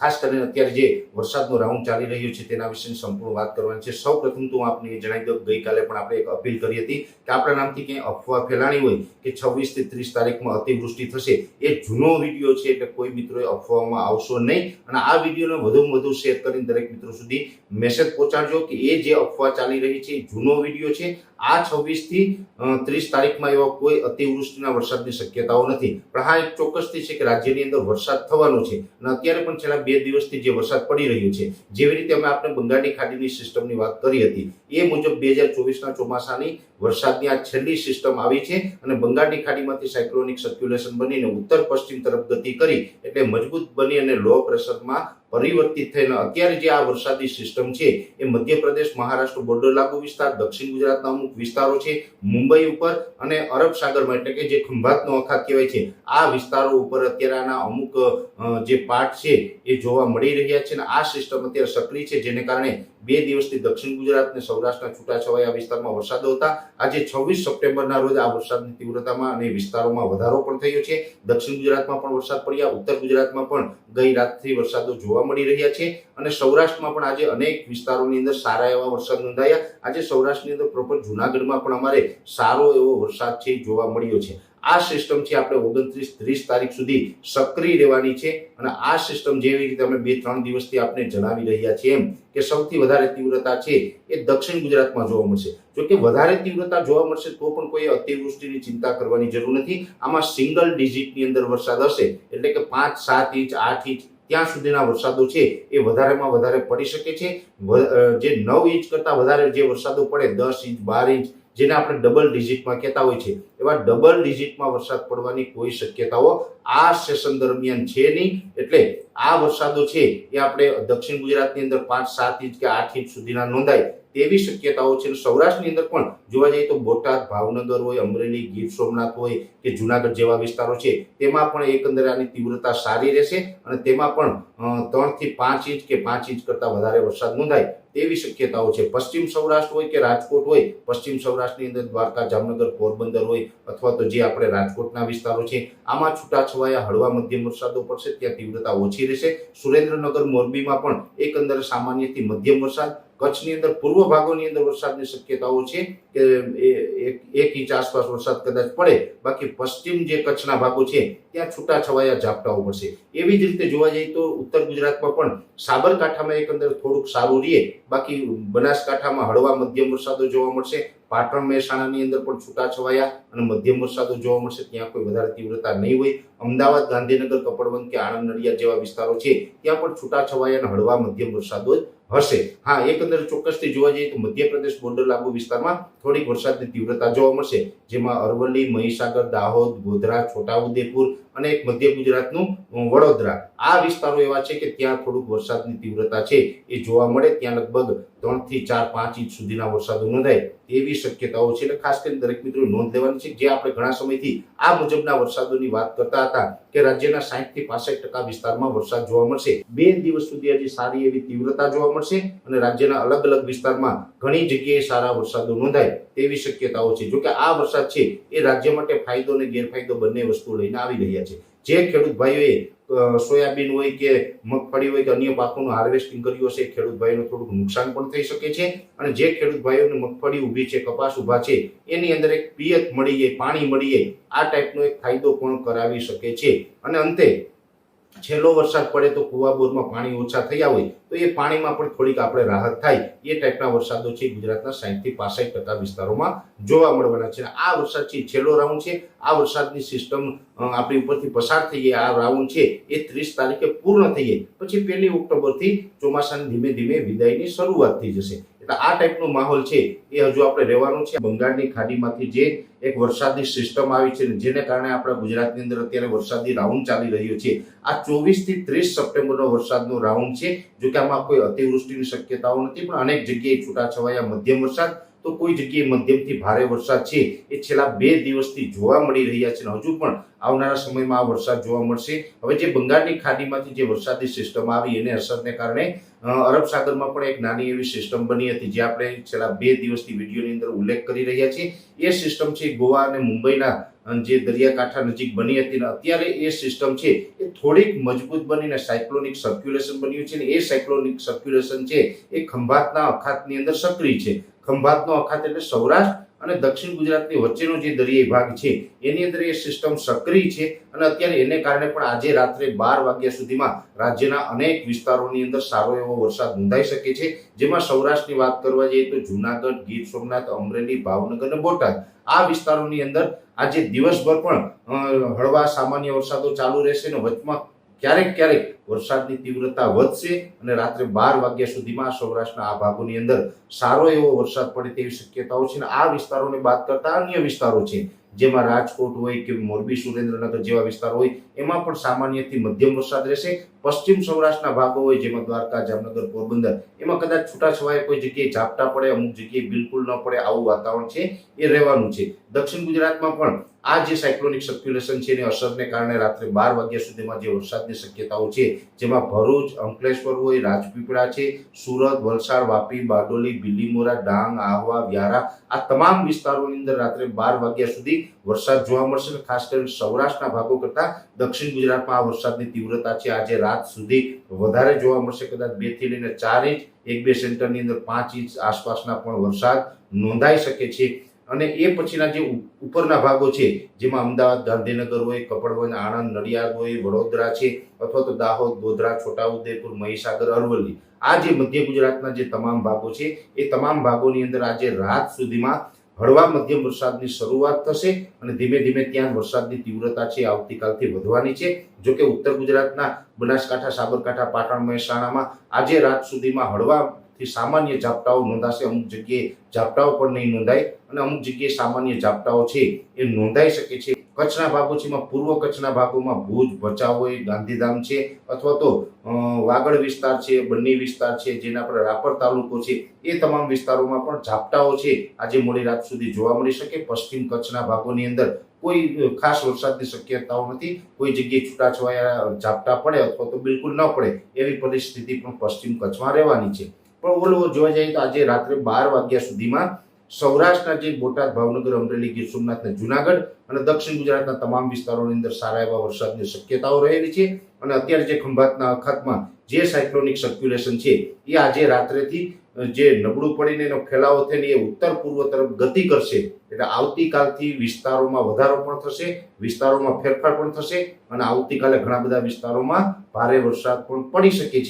ખાસ કરીને અત્યારે જે વરસાદનો રાઉન્ડ ચાલી રહ્યો છે તેના વિશે સંપૂર્ણ વાત કરવાની છે। સૌ પ્રથમ તો આપને એ જણાવી દઉં, ગઈકાલે પણ આપણે એક અપીલ કરી હતી કે આપણા નામથી ક્યાંય અફવા ફેલાણી હોય કે 26 થી 30 તારીખમાં અતિવૃષ્ટિ થશે, એ જૂનો વિડીયો છે એટલે કોઈ મિત્રોએ અફવામાં આવશો નહીં અને આ વિડીયોને વધુમાં વધુ શેર કરીને દરેક મિત્રો સુધી મેસેજ પહોંચાડજો કે એ જે અફવા ચાલી રહી છે એ જૂનો વિડીયો છે। આ 26 થી 30 તારીખમાં એવા કોઈ અતિવૃષ્ટિના વરસાદની શક્યતાઓ નથી, પણ હા એક ચોક્કસથી છે કે રાજ્યની અંદર વરસાદ થવાનો છે અને અત્યારે પણ છેલ્લા 2 દિવસથી જે વરસાદ પડી રહ્યો છે, જેવી રીતે અમે આપણે બંગાળની ખાડીની સિસ્ટમની વાત કરી હતી એ મુજબ 2024ના ચોમાસાની વરસાદની આ છેલ્લી સિસ્ટમ આવી છે અને બંગાળની ખાડીમાંથી સાયક્લોનિક સર્ક્યુલેશન બનીને ઉત્તર પશ્ચિમ તરફ ગતિ કરી એટલે મજબૂત બની અને લો પ્રેશરમાં પરિવર્તિત થઈને અત્યારે જે આ વરસાદી સિસ્ટમ છે એ મધ્યપ્રદેશ મહારાષ્ટ્ર બોર્ડર લાગુ વિસ્તાર, દક્ષિણ ગુજરાતના અમુક વિસ્તારો છે, મુંબઈ ઉપર અને અરબ સાગરમાં એટલે કે જે ખંભાતનો અખાત કહેવાય છે આ વિસ્તારો ઉપર અત્યારે આના અમુક જે પાર્ટ છે એ જોવા મળી રહ્યા છે અને આ સિસ્ટમ અત્યારે સક્રિય છે, જેને કારણે 2 દિવસથી દક્ષિણ ગુજરાત અને સૌરાષ્ટ્રના છૂટાછવાયા વિસ્તારમાં વરસાદો હતા। આજે 26 સપ્ટેમ્બરના રોજ આ વરસાદની તીવ્રતામાં અને વિસ્તારોમાં વધારો પણ થયો છે। દક્ષિણ ગુજરાતમાં પણ વરસાદ પડ્યા, ઉત્તર ગુજરાતમાં પણ ગઈ રાતથી વરસાદો જોવા મળી રહ્યા છે અને સૌરાષ્ટ્રમાં પણ આજે અનેક વિસ્તારોની અંદર સારા એવા વરસાદ નોંધાયા। આજે સૌરાષ્ટ્રની અંદર પ્રોપર જૂનાગઢમાં પણ અમારે સારો એવો વરસાદ છે જોવા મળ્યો છે। આ સિસ્ટમ છે આપણે 29-30 તારીખ સુધી સક્રિય રહેવાની છે અને આ સિસ્ટમ જેવી રીતે અમે 2-3 દિવસથી આપણે જણાવી રહ્યા છીએ એમ કે સૌથી વધારે તીવ્રતા છે એ દક્ષિણ ગુજરાતમાં જોવા મળશે। જો કે વધારે તીવ્રતા જોવા મળશે તો પણ કોઈ અતિવૃષ્ટિની ચિંતા કરવાની જરૂર નથી। આમાં સિંગલ ડિજિટની અંદર વરસાદ હશે એટલે કે 5-7 ઇંચ 8 ઇંચ ત્યાં સુધીના વરસાદો છે એ વધારેમાં વધારે પડી શકે છે। જે 9 ઇંચ કરતા વધારે જે વરસાદો પડે 10 ઇંચ 12 ઇંચ જેને આપણે ડબલ ડિજિટમાં કહેતા હોય છે એવા ડબલ ડિજિટમાં વરસાદ પડવાની કોઈ શક્યતાઓ આ સેશન દરમિયાન છે નહીં। એટલે આ વરસાદો છે એ આપણે દક્ષિણ ગુજરાતની અંદર 5-7 ઇંચ કે 8 ઇંચ સુધીના નોંધાય તેવી શક્યતાઓ છે। સૌરાષ્ટ્રની અંદર પણ જોવા જઈએ તો બોટાદ, ભાવનગર હોય, અમરેલી, ગીર સોમનાથ હોય કે જુનાગઢ જેવા વિસ્તારો છે તેમાં પણ એકંદરે આની તીવ્રતા સારી રહેશે અને તેમાં પણ 3 થી 5 ઇંચ કે 5 ઇંચ કરતા વધારે વરસાદ નોંધાય તેવી શક્યતાઓ છે। પશ્ચિમ સૌરાષ્ટ્ર હોય કે રાજકોટ હોય, પશ્ચિમ સૌરાષ્ટ્રની અંદર દ્વારકા, જામનગર, પોરબંદર હોય અથવા તો જે આપણે રાજકોટના વિસ્તારો છે આમાં છૂટાછવાયા હળવા મધ્યમ વરસાદો પડશે, ત્યાં તીવ્રતા ઓછી રહેશે। સુરેન્દ્રનગર, મોરબીમાં પણ એકંદરે સામાન્યથી મધ્યમ વરસાદ, કચ્છની અંદર પૂર્વ ભાગોની અંદર વરસાદની શક્યતાઓ છે કે 1 ઇંચ આસપાસ વરસાદ કદાચ પડે, બાકી પશ્ચિમ જે કચ્છના ભાગો છે ત્યાં છૂટાછવાયા ઝાપટાઓ પડશે। એવી જ રીતે જોવા જઈએ તો ઉત્તર ગુજરાતમાં પણ સાબરકાંઠામાં એકંદર થોડુંક સારું રહે, બાકી બનાસકાંઠામાં હળવા મધ્યમ વરસાદો જોવા મળશે। પાટણ, મહેસાણાની અંદર પણ છૂટાછવાયા અને મધ્યમ વરસાદો જોવા મળશે, ત્યાં કોઈ વધારે તીવ્રતા નહીં હોય। અમદાવાદ, ગાંધીનગર, કપડવંત કે આણંદ, નડિયાદ જેવા વિસ્તારો છે ત્યાં પણ છૂટાછવાયા અને હળવા મધ્યમ વરસાદો હશે। હા, એકંદરે ચોક્કસથી જોવા જઈએ તો મધ્યપ્રદેશ બોર્ડર લાગુ વિસ્તારમાં થોડીક વરસાદની તીવ્રતા જોવા મળશે, જેમાં અરવલ્લી, મહીસાગર, દાહોદ, ગોધરા, છોટાઉદેપુર અને એક મધ્ય ગુજરાતનું વડોદરા આ વિસ્તારો એવા છે કે ત્યાં થોડુંક વરસાદની તીવ્રતા છે એ જોવા મળે, ત્યાં લગભગ 3 થી 4-5 ઇંચ સુધીના વરસાદો નોંધાય એવી શક્યતાઓ છે। એટલે ખાસ કરીને દરેક મિત્રો નોંધ લેવાની છે, જે આપણે ઘણા સમયથી આ મુજબના વરસાદોની વાત કરતા હતા કે રાજ્યના 60 થી 65% વિસ્તારમાં વરસાદ જોવા મળશે। 2 દિવસ સુધી હજી સારી એવી તીવ્રતા જોવા મળશે અને રાજ્યના અલગ અલગ વિસ્તારમાં ઘણી જગ્યાએ સારા વરસાદો નોંધાય તેવી શક્યતાઓ છે। જોકે આ વરસાદ છે એ રાજ્ય માટે ફાયદો અને ગેરફાયદો બંને વસ્તુ લઈને આવી રહ્યા છે। જે ખેડૂત ભાઈઓએ સોયાબીન હોય કે મગફળી હોય કે અન્ય પાકોનું હાર્વેસ્ટિંગ કર્યું હશે ખેડૂત ભાઈઓને થોડુંક નુકસાન પણ થઈ શકે છે અને જે ખેડૂત ભાઈઓને મગફળી ઊભી છે, કપાસ ઊભા છે એની અંદર એક પિયત મળી જાય, પાણી મળી જાય, આ ટાઈપનો એક ફાયદો પણ કરાવી શકે છે। અને અંતે છેલ્લો વરસાદ પડે તો કુવા બોરમાં પાણી ઓછા થયા હોય તો એ પાણીમાં પણ થોડીક આપણે રાહત થાય એ ટાઈપના વરસાદો છે ગુજરાતના 60 થી 65% વિસ્તારોમાં જોવા મળવાના છે। આ વરસાદ છે છેલ્લો રાઉન્ડ છે, આ વરસાદની સિસ્ટમ આપણી ઉપરથી પસાર થઈ જાય, આ રાઉન્ડ છે એ 30 તારીખે પૂર્ણ થઈ જાય પછી 1 ઓક્ટોબરથી ચોમાસાની ધીમે ધીમે વિદાયની શરૂઆત થઈ જશે। એટલે આ ટાઈપનો માહોલ છે એ હજુ આપણે રહેવાનો છે। બંગાળની ખાડીમાંથી જે એક વરસાદી સિસ્ટમ આવી છે જેને કારણે આપણા ગુજરાતની અંદર અત્યારે વરસાદી રાઉન્ડ ચાલી રહ્યો છે, આ 24 થી 30 સપ્ટેમ્બરનો વરસાદનો રાઉન્ડ છે। જો કે આમાં કોઈ અતિવૃષ્ટિની શક્યતાઓ નથી, પણ અનેક જગ્યાએ છૂટાછવાયા મધ્યમ વરસાદ તો કોઈ જગ્યાએ મધ્યમથી ભારે વરસાદ છે એ છેલ્લા 2 દિવસથી જોવા મળી રહ્યા છે અને હજુ પણ આવનારા સમયમાં આ વરસાદ જોવા મળશે। હવે જે બંગાળની ખાડીમાંથી જે વરસાદી સિસ્ટમ આવી એને અસરને કારણે અરબ સાગરમાં પણ એક નાની એવી સિસ્ટમ બની હતી જે આપણે છેલ્લા 2 દિવસથી વિડીયોની અંદર ઉલ્લેખ કરી રહ્યા છીએ। એ સિસ્ટમ છે ગોવા અને મુંબઈના જે દરિયાકાંઠા નજીક બની હતી ને અત્યારે એ સિસ્ટમ છે એ થોડીક મજબૂત બનીને સાયક્લોનિક સર્ક્યુલેશન બન્યું છે ને એ સાયક્લોનિક સર્ક્યુલેશન છે એ ખંભાતના અખાતની અંદર સક્રિય છે. ખંભાતનો અખાત એટલે સૌરાષ્ટ્ર અને દક્ષિણ ગુજરાતની વચ્ચેનો જે દરિયાઈ ભાગ છે એની અંદર એ સિસ્ટમ સક્રિય છે અને અત્યારે એને કારણે પણ આજે રાત્રે 12 વાગ્યા સુધીમાં રાજ્યના અનેક વિસ્તારોની અંદર સારો એવો વરસાદ નોંધાઈ શકે છે. જેમાં સૌરાષ્ટ્રની વાત કરવા જઈએ તો જુનાગઢ, ગીર સોમનાથ, અમરેલી, ભાવનગર અને બોટાદ આ વિસ્તારોની અંદર આજે દિવસભર પણ હળવા સામાન્ય વરસાદો ચાલુ રહેશે અને વચમાં ક્યારેક વરસાદની તીવ્રતા વધશે અને રાત્રે 12 વાગ્યા સુધીમાં સૌરાષ્ટ્રના આ ભાગોની અંદર સારો એવો વરસાદ પડે તેવી શક્યતાઓ છે. આ વિસ્તારોને બાદ કરતા અન્ય વિસ્તારો છે જેમાં રાજકોટ હોય કે મોરબી, સુરેન્દ્રનગર જેવા વિસ્તારો હોય એમાં પણ સામાન્યથી મધ્યમ વરસાદ રહેશે. પશ્ચિમ સૌરાષ્ટ્રના ભાગો હોય જેમાં દ્વારકા, જામનગર, પોરબંદર એમાં કદાચ છૂટાછવાયા કોઈ જગ્યાએ ઝાપટા પડે, અમુક જગ્યાએ બિલકુલ ન પડે આવું વાતાવરણ છે એ રહેવાનું છે. દક્ષિણ ગુજરાતમાં પણ આ જે સાયક્લોનિક સર્ક્યુલેશન છે એની અસરને કારણે રાત્રે 12 વાગ્યા સુધીમાં જે વરસાદની શક્યતાઓ છે જેમાં ભરૂચ, અંકલેશ્વર હોય, રાજપીપળા છે, સુરત, વલસાડ, વાપી, બારડોલી, બિલીમોરા, ડાંગ, આહવા, વ્યારા આ તમામ વિસ્તારોની અંદર રાત્રે 12 વાગ્યા સુધી વરસાદ જોવા મળશે. ખાસ કરીને સૌરાષ્ટ્રના ભાગો કરતા દક્ષિણ ગુજરાતમાં આ વરસાદની તીવ્રતા છે આજે રાત સુધી વધારે જોવા મળશે. કદાચ 2 થી લઈને 4 ઇંચ, 1-2 સેન્ટરની અંદર 5 ઇંચ આસપાસના પણ વરસાદ નોંધાઈ શકે છે. અને એ પછીના જે ઉપરના ભાગો છે જેમાં અમદાવાદ, ગાંધીનગર હોય, કપડવંજ, આણંદ, નડિયાદ હોય, વડોદરા છે અથવા તો દાહોદ, ગોધરા, છોટાઉદેપુર, મહીસાગર, અરવલ્લી આ જે મધ્ય ગુજરાતના જે તમામ ભાગો છે એ તમામ ભાગોની અંદર આજે રાત સુધીમાં હળવા મધ્યમ વરસાદની શરૂઆત થશે અને ધીમે ધીમે ત્યાં વરસાદની તીવ્રતા છે આવતીકાલથી વધવાની છે. જો કે ઉત્તર ગુજરાતના બનાસકાંઠા, સાબરકાંઠા, પાટણ, મહેસાણામાં આજે રાત સુધીમાં હળવા સામાન્ય ઝાપટાઓ નોંધાશે. અમુક જગ્યાએ ઝાપટાઓ પણ નહીં નોંધાય અને અમુક જગ્યાએ સામાન્ય ઝાપટાઓ છે એ નોંધાઈ શકે છે. કચ્છના ભાગો છે એમાં પૂર્વ કચ્છના ભાગોમાં ભુજ, ભચાઉ હોય, ગાંધીધામ છે અથવા તો વાગડ વિસ્તાર છે, બન્ની વિસ્તાર છે જેના પર રાપર તાલુકો છે એ તમામ વિસ્તારોમાં પણ ઝાપટાઓ છે આજે મોડી રાત સુધી જોવા મળી શકે. પશ્ચિમ કચ્છના ભાગોની અંદર કોઈ ખાસ વરસાદની શક્યતાઓ નથી. કોઈ જગ્યાએ છૂટાછવાયા ઝાપટા પડે અથવા તો બિલકુલ ન પડે એવી પરિસ્થિતિ પણ પશ્ચિમ કચ્છમાં રહેવાની છે. પણ ઓલ જોવા જઈએ તો આજે રાત્રે 12 વાગ્યા સુધીમાં સૌરાષ્ટ્રના જે બોટાદ, ભાવનગર, અમરેલી, ગીર સોમનાથ અને જુનાગઢ અને દક્ષિણ ગુજરાતના તમામ વિસ્તારોની અંદર સારા એવા વરસાદની શક્યતાઓ રહેલી છે. અને અત્યારે જે ખંભાતના અખાતમાં જે સાયક્લોનિક સર્ક્યુલેશન છે એ આજે રાત્રેથી જે નબળું પડીને એનો ફેલાવો થઈને એ ઉત્તર પૂર્વ તરફ ગતિ કરશે એટલે આવતીકાલથી વિસ્તારોમાં વધારો પણ થશે, વિસ્તારોમાં ફેરફાર પણ થશે અને આવતીકાલે ઘણા બધા વિસ્તારોમાં ભારે વરસાદ પણ પડી શકે છે.